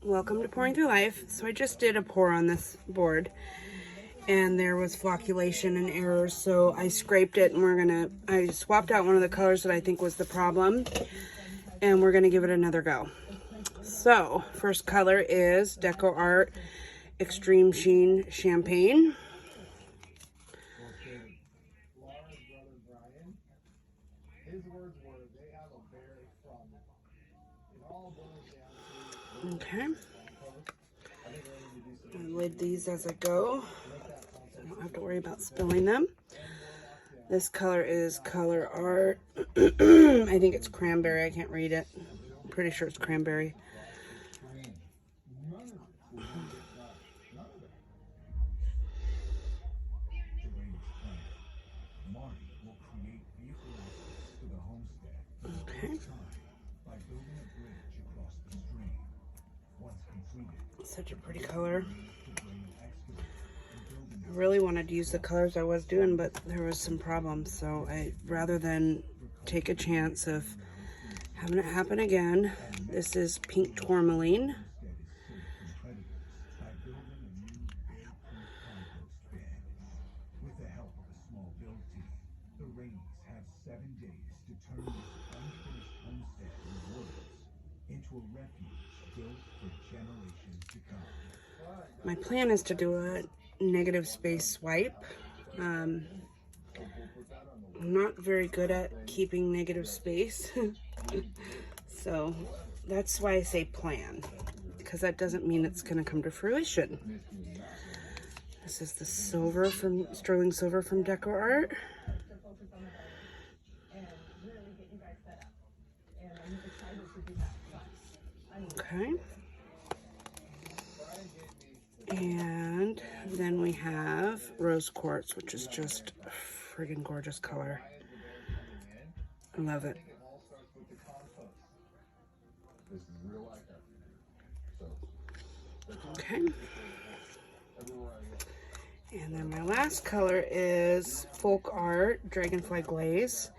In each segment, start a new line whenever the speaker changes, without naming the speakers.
Welcome to Pouring Through Life. So I just did a pour on this board and there was flocculation and errors, so I scraped it and I swapped out one of the colors that I think was the problem and we're gonna give it another go. So first color is Decoart Extreme Sheen Champagne. Okay. I lid these as I go. I don't have to worry about spilling them. This color is ColourArte. I think it's cranberry. I can't read it. I'm pretty sure it's cranberry. Okay. Such a pretty color. I really wanted to use the colors I was doing, but there was some problems, so rather than take a chance of having it happen again, this is pink tourmaline. My plan is to do a negative space swipe. I'm not very good at keeping negative space. So that's why I say plan, because that doesn't mean it's going to come to fruition. This is the silver from sterling silver from Decoart. Okay. And then we have rose quartz, which is just a friggin' gorgeous color. I love it. Okay. And then my last color is Folk Art Dragonfly Glaze.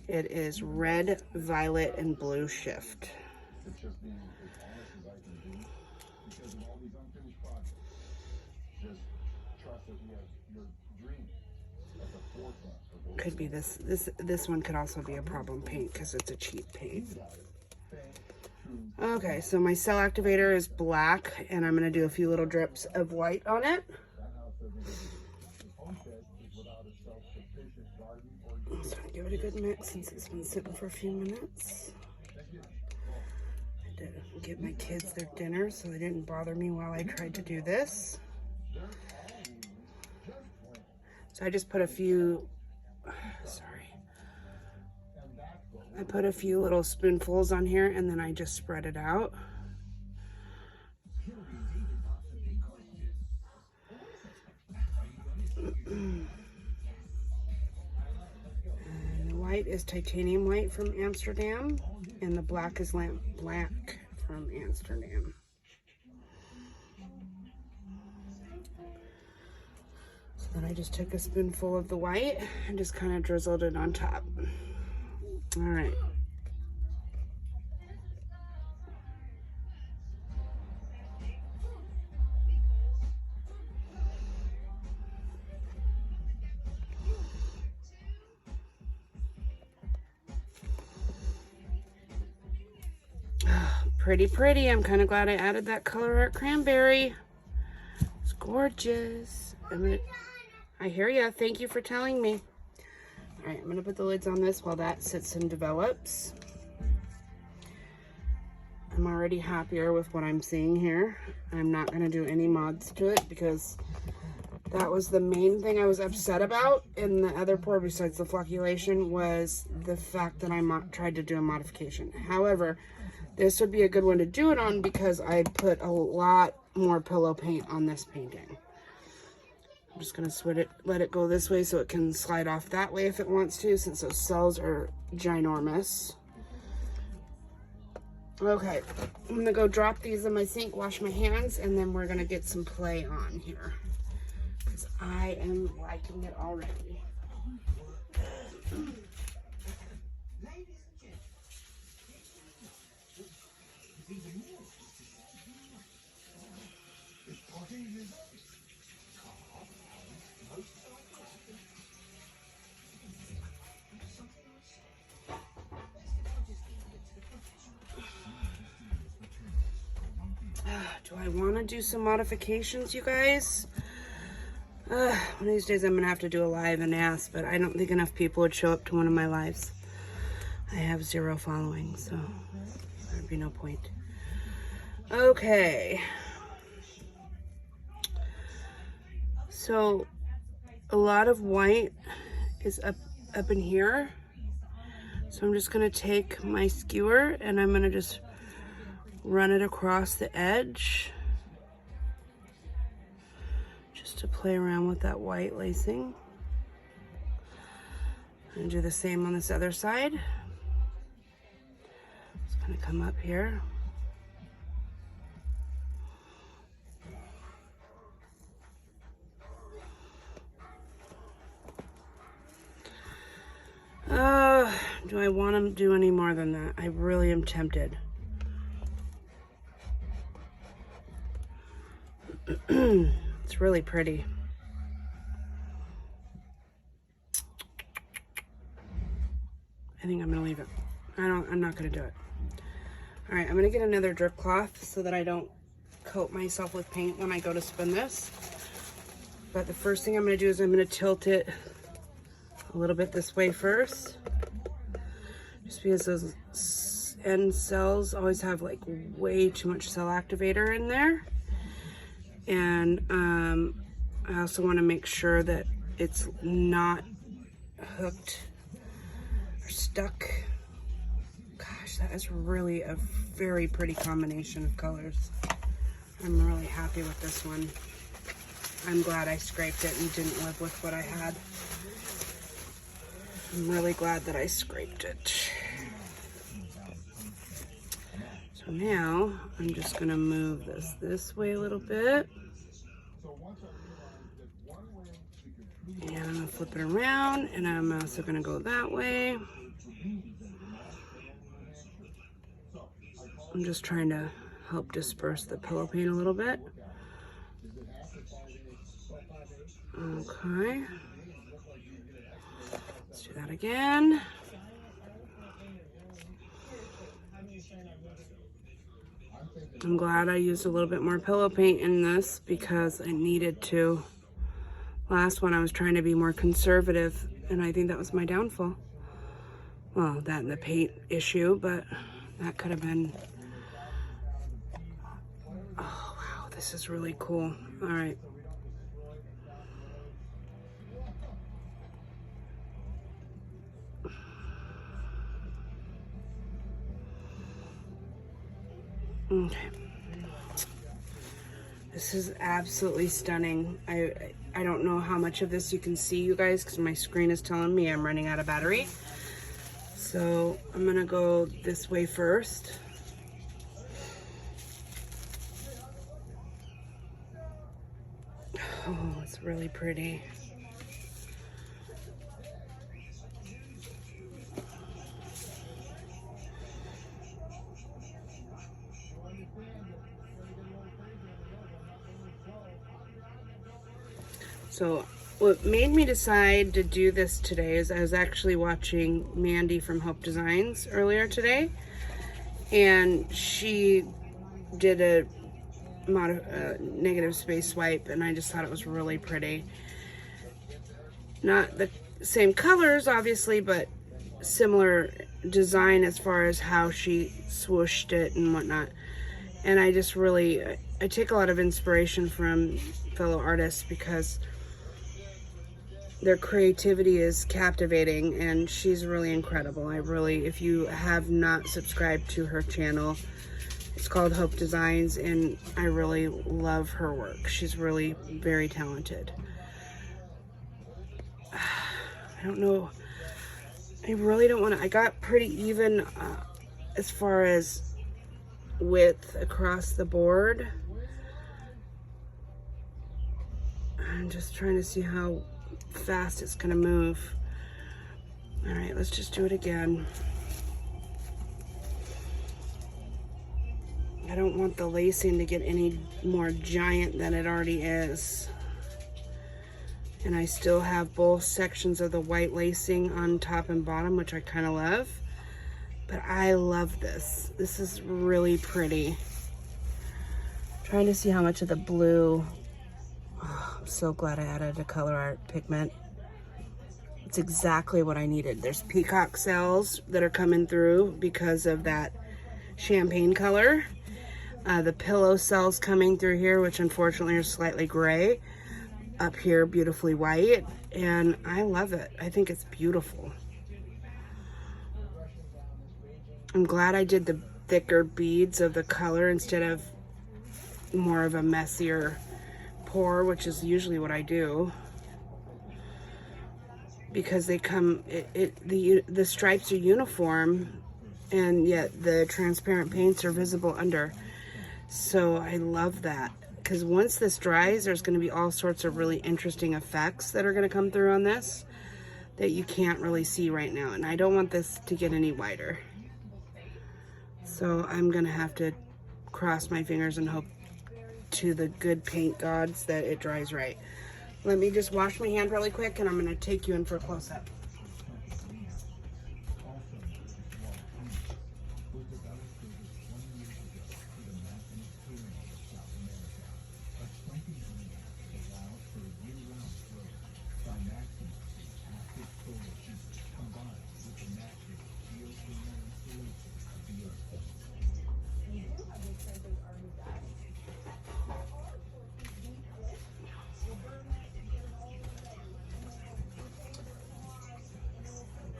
It is red, violet, and blue shift. Could be this one could also be a problem paint because it's a cheap paint. Okay, so my cell activator is black and I'm going to do a few little drips of white on it. So I give it a good mix since it's been sitting for a few minutes. I did give my kids their dinner, so they didn't bother me while I tried to do this. So I just put a few, I put a few little spoonfuls on here and then I just spread it out. And the white is titanium white from Amsterdam and the black is lamp black from Amsterdam. So then I just took a spoonful of the white and just kind of drizzled it on top. All right. Pretty, pretty. I'm kind of glad I added that ColourArte cranberry. It's gorgeous. I hear ya. Thank you for telling me. All right, I'm gonna put the lids on this while that sits and develops. I'm already happier with what I'm seeing here. I'm not gonna do any mods to it because that was the main thing I was upset about in the other pour, besides the flocculation, was the fact that I tried to do a modification. However, this would be a good one to do it on because I put a lot more pillow paint on this painting. I'm just going to let it go this way so it can slide off that way if it wants to, since those cells are ginormous. Okay, I'm going to go drop these in my sink, wash my hands, and then we're going to get some play on here, because I am liking it already. Do I want to do some modifications, you guys? One of these days I'm going to have to do a live and ask, but I don't think enough people would show up to one of my lives. I have 0 following, so there'd be no point. Okay. So a lot of white is up in here. So I'm just going to take my skewer and I'm going to just run it across the edge. Just to play around with that white lacing. And do the same on this other side. It's going to come up here. Do I want to do any more than that? I really am tempted. It's really pretty. I think I'm gonna leave it. I'm not gonna do it. All right, I'm gonna get another drip cloth so that I don't coat myself with paint when I go to spin this. But the first thing I'm gonna do is I'm gonna tilt it a little bit this way first. Just because those end cells always have like way too much cell activator in there. And I also want to make sure that it's not hooked or stuck. Gosh, that is really a very pretty combination of colors. I'm really happy with this one. I'm glad I scraped it and didn't live with what I had. I'm really glad that I scraped it. So now I'm just gonna move this way a little bit. And I'm gonna flip it around and I'm also gonna go that way. I'm just trying to help disperse the pillow paint a little bit. Okay. Let's do that again. I'm glad I used a little bit more pillow paint in this because I needed to. Last one I was trying to be more conservative and I think that was my downfall. Well, that and the paint issue, but that could have been. Oh wow, this is really cool. All right. Okay. This is absolutely stunning. I don't know how much of this you can see, you guys, because my screen is telling me I'm running out of battery. So I'm gonna go this way first. Oh, it's really pretty. So what made me decide to do this today is I was actually watching Mandy from Hope Designs earlier today, and she did a negative space swipe, and I just thought it was really pretty. Not the same colors, obviously, but similar design as far as how she swooshed it and whatnot. And I just really, I take a lot of inspiration from fellow artists because their creativity is captivating and she's really incredible. I really, if you have not subscribed to her channel, it's called Hope Designs, and I really love her work. She's really very talented. I don't know, I really don't want to, I got pretty even as far as width across the board. I'm just trying to see how fast it's gonna move. All right, let's just do it again. I don't want the lacing to get any more giant than it already is. And I still have both sections of the white lacing on top and bottom, which I kind of love. But I love this. This is really pretty. Trying to see how much of the blue. Oh, I'm so glad I added a ColourArte pigment. It's exactly what I needed. There's peacock cells that are coming through because of that champagne color. The pillow cells coming through here, which unfortunately are slightly gray. Up here, beautifully white. And I love it. I think it's beautiful. I'm glad I did the thicker beads of the color instead of more of a messier pour, which is usually what I do. Because they come, the stripes are uniform, and yet the transparent paints are visible under. So I love that, because once this dries, there's going to be all sorts of really interesting effects that are going to come through on this that you can't really see right now, and I don't want this to get any whiter. So I'm going to have to cross my fingers and hope to the good paint gods that it dries right. Let me just wash my hand really quick, and I'm going to take you in for a close-up.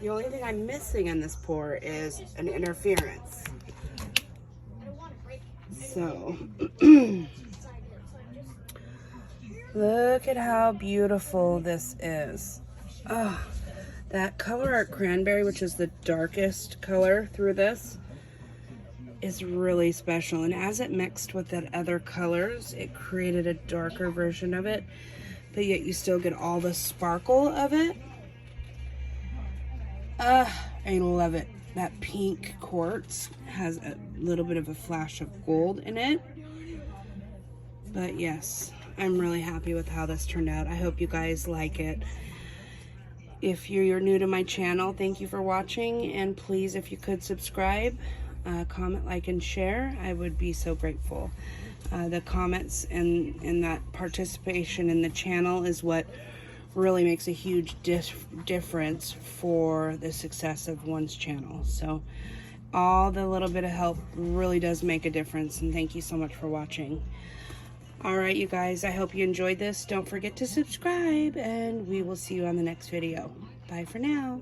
The only thing I'm missing in this pour is an interference. So, look at how beautiful this is. Oh, that ColourArte Cranberry, which is the darkest color through this, is really special. And as it mixed with that other colors, it created a darker version of it, but yet you still get all the sparkle of it. I love it. That pink quartz has a little bit of a flash of gold in it. But yes, I'm really happy with how this turned out. I hope you guys like it. If you're new to my channel, thank you for watching. And please, if you could subscribe, comment, like, and share, I would be so grateful. The comments and that participation in the channel is what really makes a huge difference for the success of one's channel. So all the little bit of help really does make a difference, and thank you so much for watching. All right, you guys, I hope you enjoyed this. Don't forget to subscribe, and we will see you on the next video. Bye for now.